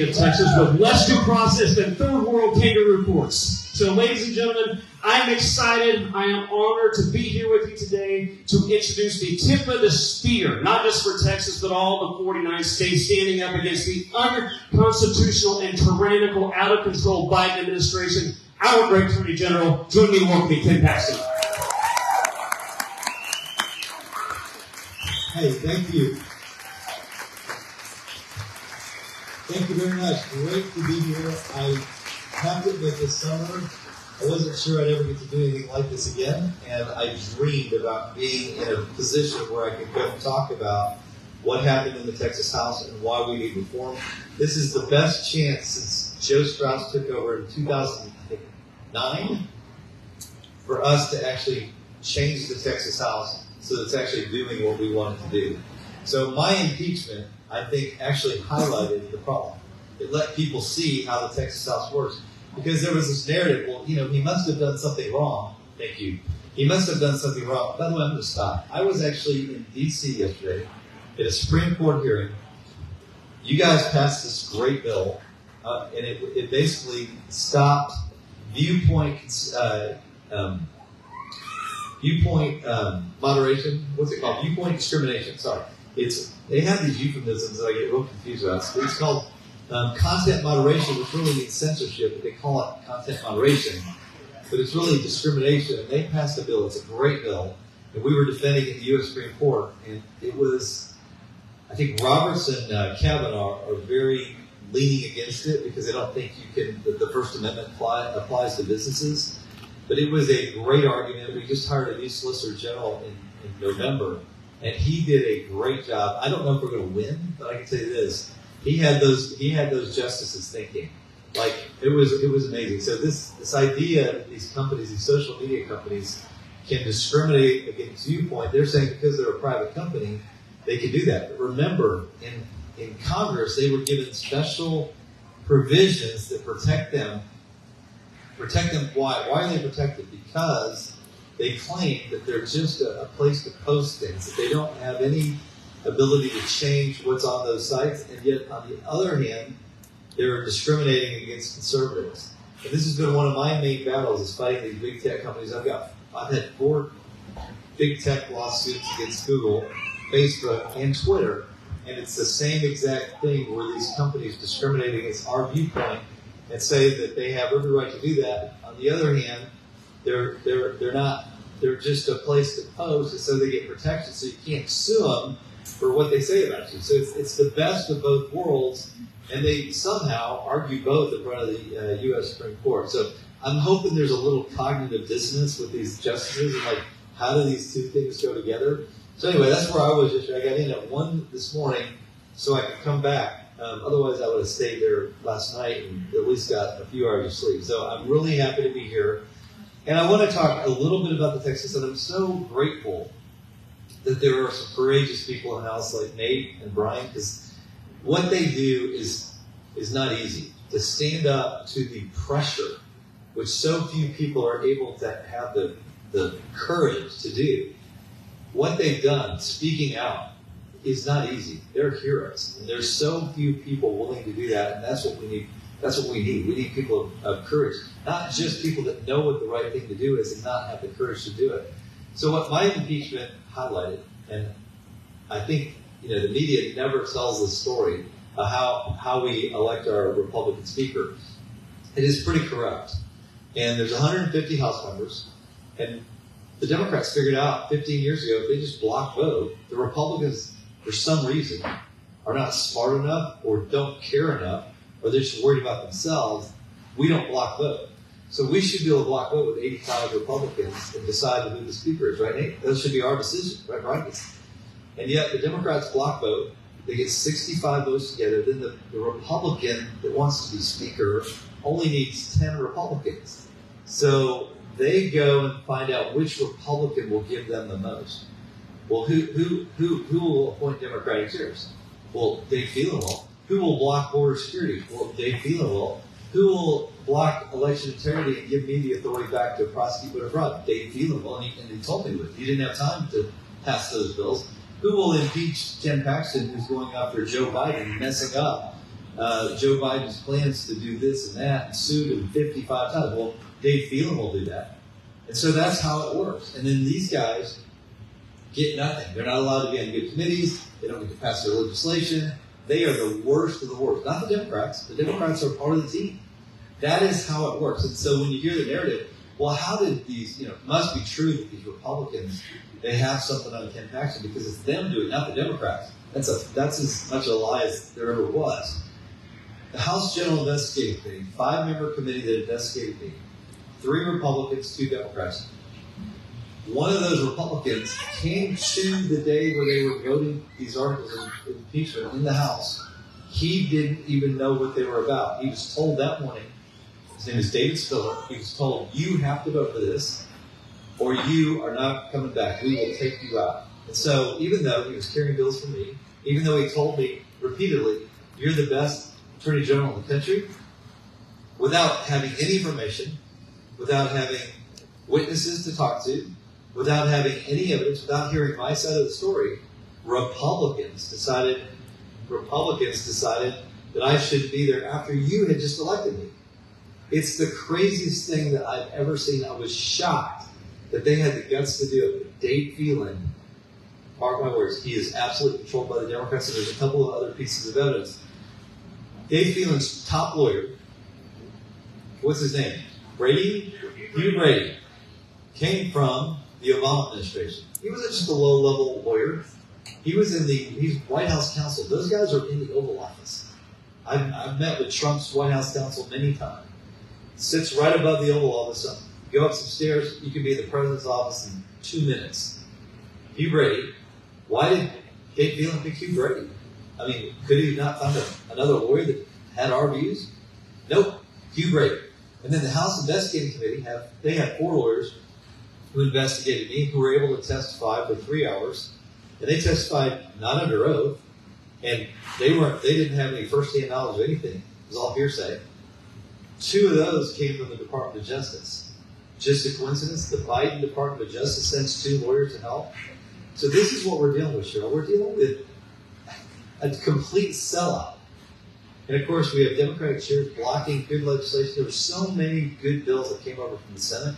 in Texas with less due process than third world kangaroo courts. So, ladies and gentlemen, I'm excited. I am honored to be here with you today to introduce the tip of the spear, not just for Texas, but all the 49 states standing up against the unconstitutional and tyrannical, out-of-control Biden administration. Our great Attorney General, join me in welcoming Ken Paxton. Hey, thank you. Thank you very much. Great to be here. I have to admit, this summer, I wasn't sure I'd ever get to do anything like this again, and I dreamed about being in a position where I could go and talk about what happened in the Texas House and why we need reform. This is the best chance since Joe Strauss took over in 2009 for us to actually change the Texas House so that it's actually doing what we want it to do. So my impeachment, I think, actually highlighted the problem. It let people see how the Texas House works. Because there was this narrative, well, he must have done something wrong. Thank you. He must have done something wrong. By the way, I'm going to stop. I was actually in D.C. yesterday at a Supreme Court hearing. You guys passed this great bill, and it basically stopped viewpoint moderation. What's it called? Viewpoint discrimination. Sorry. They have these euphemisms that I get real confused about. So it's called content moderation, which really means censorship, but they call it content moderation. But it's really discrimination. And they passed a bill. It's a great bill. And we were defending it in the U.S. Supreme Court. And it was, I think Roberts and Kavanaugh are very leaning against it because they don't think the First Amendment applies to businesses. But it was a great argument. We just hired a new Solicitor General in November. And he did a great job. I don't know if we're going to win, but I can tell you this. He had those justices thinking. Like, it was amazing. So this idea that these companies, these social media companies, can discriminate against viewpoint, they're saying because they're a private company, they can do that. But remember, in Congress, they were given special provisions that protect them. Protect them. Why? Why are they protected? Because they claim that they're just a place to post things, that they don't have any ability to change what's on those sites, and yet on the other hand, they're discriminating against conservatives. And this has been one of my main battles, is fighting these big tech companies. I've had 4 big tech lawsuits against Google, Facebook, and Twitter, and it's the same exact thing where these companies discriminate against our viewpoint and say that they have every right to do that. On the other hand, they're not. They're just a place to post, and so they get protection. So you can't sue them for what they say about you. So it's the best of both worlds, and they somehow argue both in front of the U.S. Supreme Court. So I'm hoping there's a little cognitive dissonance with these justices, and like, how do these two things go together? So anyway, that's where I was yesterday. I got in at 1 this morning so I could come back. Otherwise, I would have stayed there last night and at least got a few hours of sleep. So I'm really happy to be here. And I want to talk a little bit about the Texas, and I'm so grateful that there are some courageous people in the House like Nate and Brian, because what they do is not easy. To stand up to the pressure, which so few people are able to have the courage to do. What they've done, speaking out, is not easy. They're heroes. And there's so few people willing to do that, and that's what we need. That's what we need. We need people of courage, not just people that know what the right thing to do is and not have the courage to do it. So what my impeachment highlighted, and I think the media never tells the story of how we elect our Republican speaker. It is pretty corrupt. And there's 150 House members, and the Democrats figured out 15 years ago if they just block vote, the Republicans, for some reason, are not smart enough or don't care enough, or they're just worried about themselves. We don't block vote. So we should be able to block vote with 85 Republicans and decide who the speaker is, right, Nate? That should be our decision, right, Brian? And yet the Democrats block vote. They get 65 votes together. Then the Republican that wants to be speaker only needs 10 Republicans. So they go and find out which Republican will give them the most. Well, who will appoint Democratic chairs? Well, Dave Phelan will. Who will block border security? Well, Dave Phelan will. Who will block election integrity and give me the authority back to prosecute voter fraud? Dave Phelan will, and he told me he didn't have time to pass those bills. Who will impeach Ken Paxton, who's going after Joe Biden, messing up Joe Biden's plans to do this and that and sued him 55 times. Well, Dave Phelan will do that. And so that's how it works. And then these guys get nothing. They're not allowed to be on good committees. They don't get to pass their legislation. They are the worst of the worst. Not the Democrats. The Democrats are part of the team. That is how it works. And so when you hear the narrative, well, how did these, it must be true that these Republicans, they have something on Ken Paxton because it's them doing it, not the Democrats. That's as much a lie as there ever was. The House General Investigating Committee, 5-member committee that investigated me, 3 Republicans, 2 Democrats. One of those Republicans came to the day where they were voting these articles of impeachment in the House. He didn't even know what they were about. He was told that morning, his name is David Spiller, he was told, you have to vote for this, or you are not coming back. We will take you out. And so even though he was carrying bills for me, even though he told me repeatedly, you're the best Attorney General in the country, without having any information, without having witnesses to talk to, without having any evidence, without hearing my side of the story, Republicans decided that I should be there after you had just elected me. It's the craziest thing that I've ever seen. I was shocked that they had the guts to do it. But Dave Phelan, mark my words, he is absolutely controlled by the Democrats, and there's a couple of other pieces of evidence. Dave Phelan's top lawyer, what's his name? Hugh Brady, came from the Obama administration. He wasn't just a low-level lawyer. He's White House counsel. Those guys are in the Oval Office. I've met with Trump's White House counsel many times. Sits right above the Oval Office. So you go up some stairs, you can be in the president's office in 2 minutes. Hugh Brady. Why did Dave Phelan pick Hugh Brady? I mean, could he not find another lawyer that had our views? Nope. Hugh Brady. And then the House Investigating Committee had 4 lawyers who investigated me, who were able to testify for 3 hours. And they testified not under oath, and they didn't have any first-hand knowledge of anything. It was all hearsay. 2 of those came from the Department of Justice. Just a coincidence? The Biden Department of Justice sends 2 lawyers to help. So this is what we're dealing with, Cheryl. We're dealing with a complete sellout. And of course, we have Democratic chairs blocking good legislation. There were so many good bills that came over from the Senate,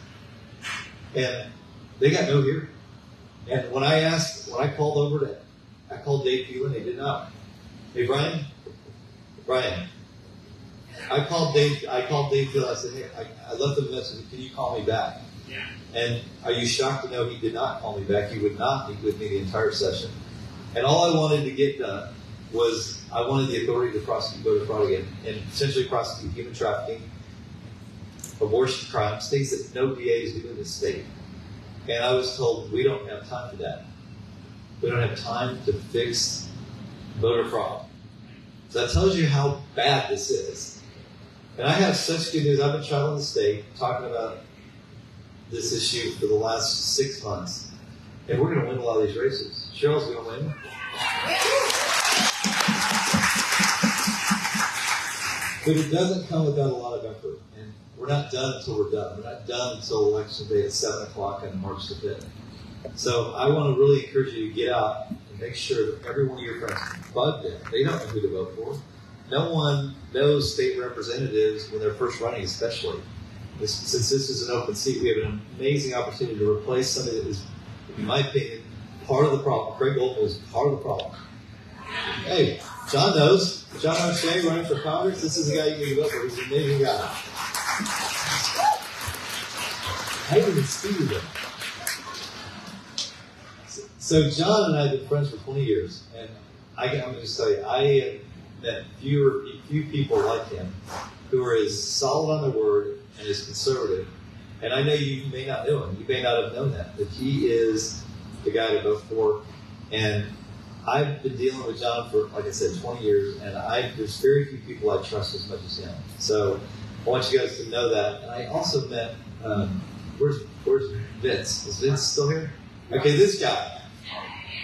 and they got no hearing. And when I called Dave Phelan, they did not. Hey, Brian, I called Dave Phelan. I said, hey, I left him a message. Can you call me back? Yeah. And are you shocked to know he did not call me back? He would not meet with me the entire session. And all I wanted to get done was I wanted the authority to prosecute voter fraud again and essentially prosecute human trafficking, abortion crimes, things that no DAs do in this state. And I was told, we don't have time for that. We don't have time to fix voter fraud. So that tells you how bad this is. And I have such good news. I've been traveling the state talking about this issue for the last 6 months. And we're going to win a lot of these races. Cheryl's going to win. But it doesn't come without a lot of effort. And we're not done until we're done. We're not done until Election Day at 7 o'clock on March the 5th. So I want to really encourage you to get out and make sure that every one of your friends bug them. They don't know who to vote for. No one knows state representatives when they're first running, especially. Since this is an open seat, we have an amazing opportunity to replace somebody that is, in my opinion, part of the problem. Craig Goldman is part of the problem. Hey, John knows. John O'Shea running for Congress. This is the guy you need to vote for. He's an amazing guy. I didn't even speak to him. So John and I have been friends for 20 years, and I'm going to tell you, I have met few people like him who are as solid on their word and as conservative. And I know you may not know him. You may not have known that, but he is the guy to vote for. And I've been dealing with John for, like I said, 20 years, and there's very few people I trust as much as him. So I want you guys to know that. And I also met, where's Vince? Is Vince still here? Okay, this guy,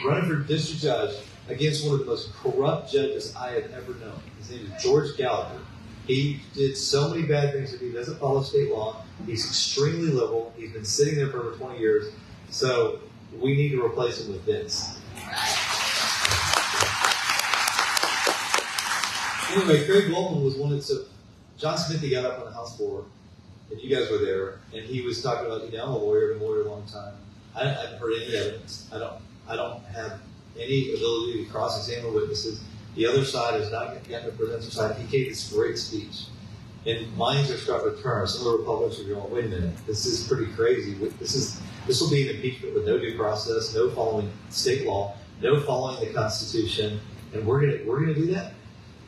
running for district judge against one of the most corrupt judges I have ever known. His name is George Gallagher. He did so many bad things that he doesn't follow state law. He's extremely liberal. He's been sitting there for over 20 years. So we need to replace him with Vince. Anyway, Craig Goldman was one that, so John Smithy got up on the House floor, and you guys were there, and he was talking about, I'm a lawyer, I've been a lawyer a long time. I haven't heard any evidence. I don't have any ability to cross-examine witnesses. The other side is not yet to present their side. He gave this great speech. And minds are starting to turn. Some of the Republicans are going, wait a minute, this is pretty crazy. This will be an impeachment with no due process, no following state law, no following the Constitution, and we're gonna do that.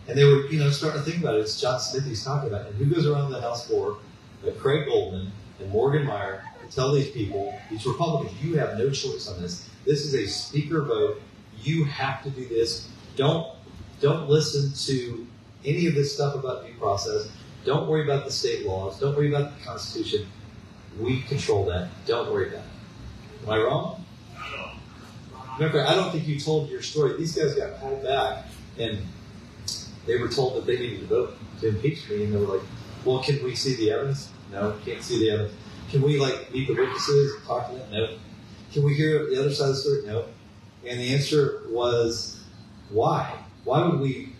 And they were, starting to think about it. It's John Smith he's talking about. And who goes around the House floor? Craig Goldman and Morgan Meyer to tell these people, these Republicans, you have no choice on this. This is a speaker vote. You have to do this. Don't listen to any of this stuff about due process. Don't worry about the state laws. Don't worry about the Constitution. We control that. Don't worry about it. Am I wrong? Remember, I don't think you told your story. These guys got pulled back, and they were told that they needed to vote to impeach me, and they were like, well, can we see the evidence? No, can't see the evidence. Can we, meet the witnesses and talk to them? No. Can we hear the other side of the story? No. And the answer was, why? Why would we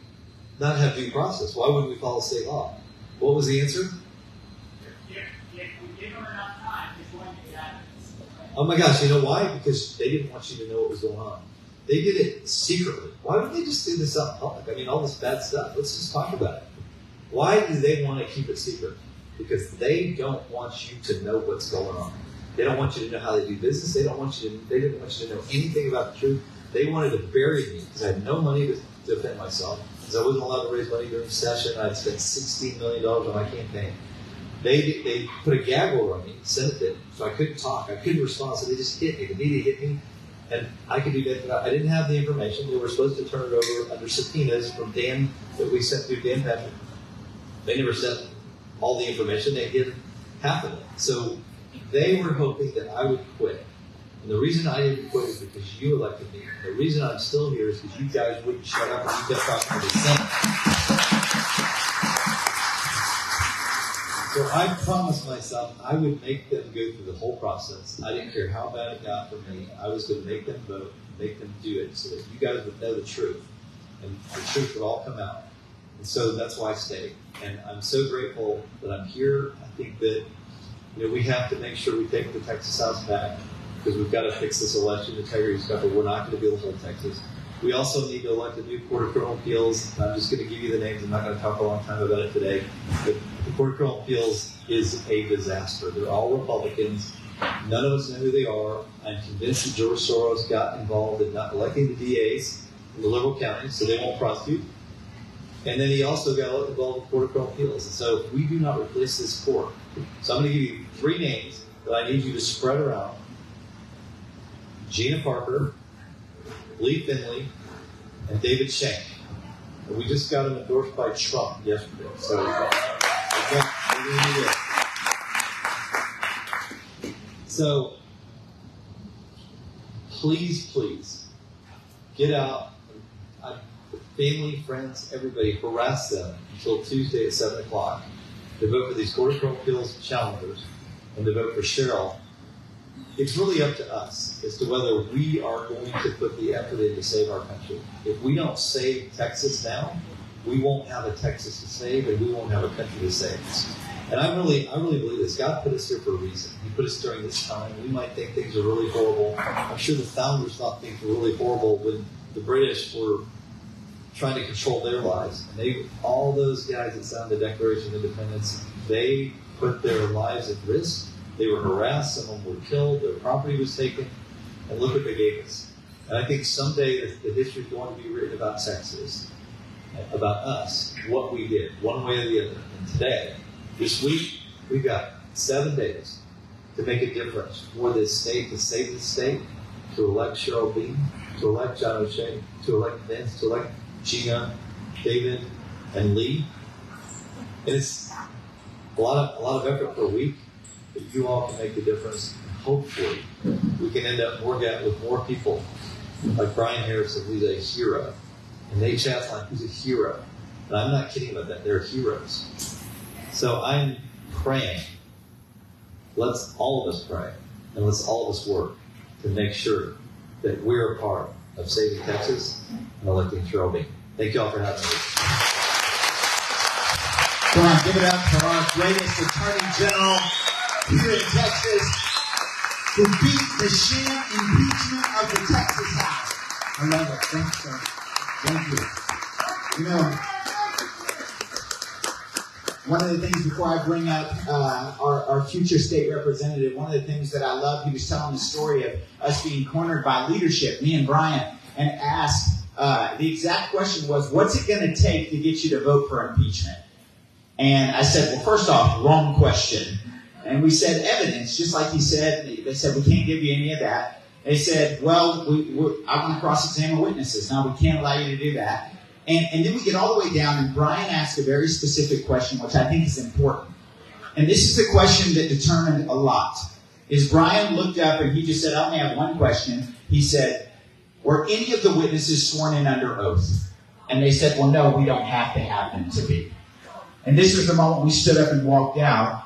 not have due process? Why wouldn't we follow state law? What was the answer? If we give them enough time, it's going to be evidence. Oh my gosh, you know why? Because they didn't want you to know what was going on. They did it secretly. Why wouldn't they just do this out in public? I mean, all this bad stuff. Let's just talk about it. Why do they want to keep it secret? Because they don't want you to know what's going on. They don't want you to know how they do business. They didn't want you to know anything about the truth. They wanted to bury me because I had no money to defend myself. Because I wasn't allowed to raise money during the session. I had spent $16 million on my campaign. They put a gag order on me, Senate did, so I couldn't talk. I couldn't respond, so they just hit me. The media hit me, and I could do that. I didn't have the information. They were supposed to turn it over under subpoenas from Dan that we sent through Dan Patrick. They never sent all the information. They hid half of it. So they were hoping that I would quit. And the reason I didn't quit is because you elected me. The reason I'm still here is because you guys wouldn't shut up and you kept talking to the Senate. So I promised myself I would make them go through the whole process. I didn't care how bad it got for me. I was going to make them vote, make them do it so that you guys would know the truth. And the truth would all come out. And so that's why I stayed. And I'm so grateful that I'm here. I think that we have to make sure we take the Texas House back because we've got to fix this election integrity stuff, but we're not going to be able to hold Texas. We also need to elect a new Court of Criminal Appeals. I'm just going to give you the names. I'm not going to talk a long time about it today. But the Court of Criminal Appeals is a disaster. They're all Republicans. None of us know who they are. I'm convinced that George Soros got involved in not electing the DAs in the liberal counties, so they won't prosecute. And then he also got involved with the Court of Criminal Appeals. And so if we do not replace this court, so I'm going to give you 3 names that I need you to spread around. Gina Parker, Lee Finley, and David Schenck. And we just got him endorsed by Trump yesterday. So So please, get out. Family, friends, everybody, harass them until Tuesday at 7 o'clock to vote for these Court of Criminal Appeals challengers and to vote for Cheryl. It's really up to us as to whether we are going to put the effort in to save our country. If we don't save Texas now, we won't have a Texas to save, and we won't have a country to save. And I really believe this. God put us here for a reason. He put us during this time. We might think things are really horrible. I'm sure the founders thought things were really horrible when the British were trying to control their lives. And all those guys that signed the Declaration of Independence, they put their lives at risk. They were harassed. Some of them were killed. Their property was taken. And look what they gave us. And I think someday the history is going to be written about Texas, about us, what we did, one way or the other. And today, this week, we've got 7 days to make a difference for this state, to save this state, to elect Cheryl Bean, to elect John O'Shea, to elect Vince, to elect Gina, David, and Lee. And it's a lot of effort per week, but you all can make a difference. Hopefully, we can end up with more people like Brian Harrison, who's a hero, and Nate Chaplin, who's a hero. And I'm not kidding about that. They're heroes. So I'm praying. Let's all of us pray, and let's all of us work to make sure that we're a part of saving Texas and electing Cheryl Bean. Thank you all for having me. Come on, give it up for our greatest Attorney General here in Texas who beat the sham impeachment of the Texas House. I love it. Thanks, sir. Thank you. You know, one of the things before I bring up our future state representative, one of the things that I love, he was telling the story of us being cornered by leadership, me and Brian, and asked, the exact question was, what's it going to take to get you to vote for impeachment? And I said, well, first off, wrong question. And we said evidence, just like he said. They said, we can't give you any of that. They said, well, I want to cross-examine witnesses. Now, we can't allow you to do that. And then we get all the way down, and Brian asked a very specific question, which I think is important. And this is the question that determined a lot. Is Brian looked up, and he just said, I only have one question. He said, were any of the witnesses sworn in under oath? And they said, well, no, we don't have to have them to be. And this was the moment we stood up and walked out.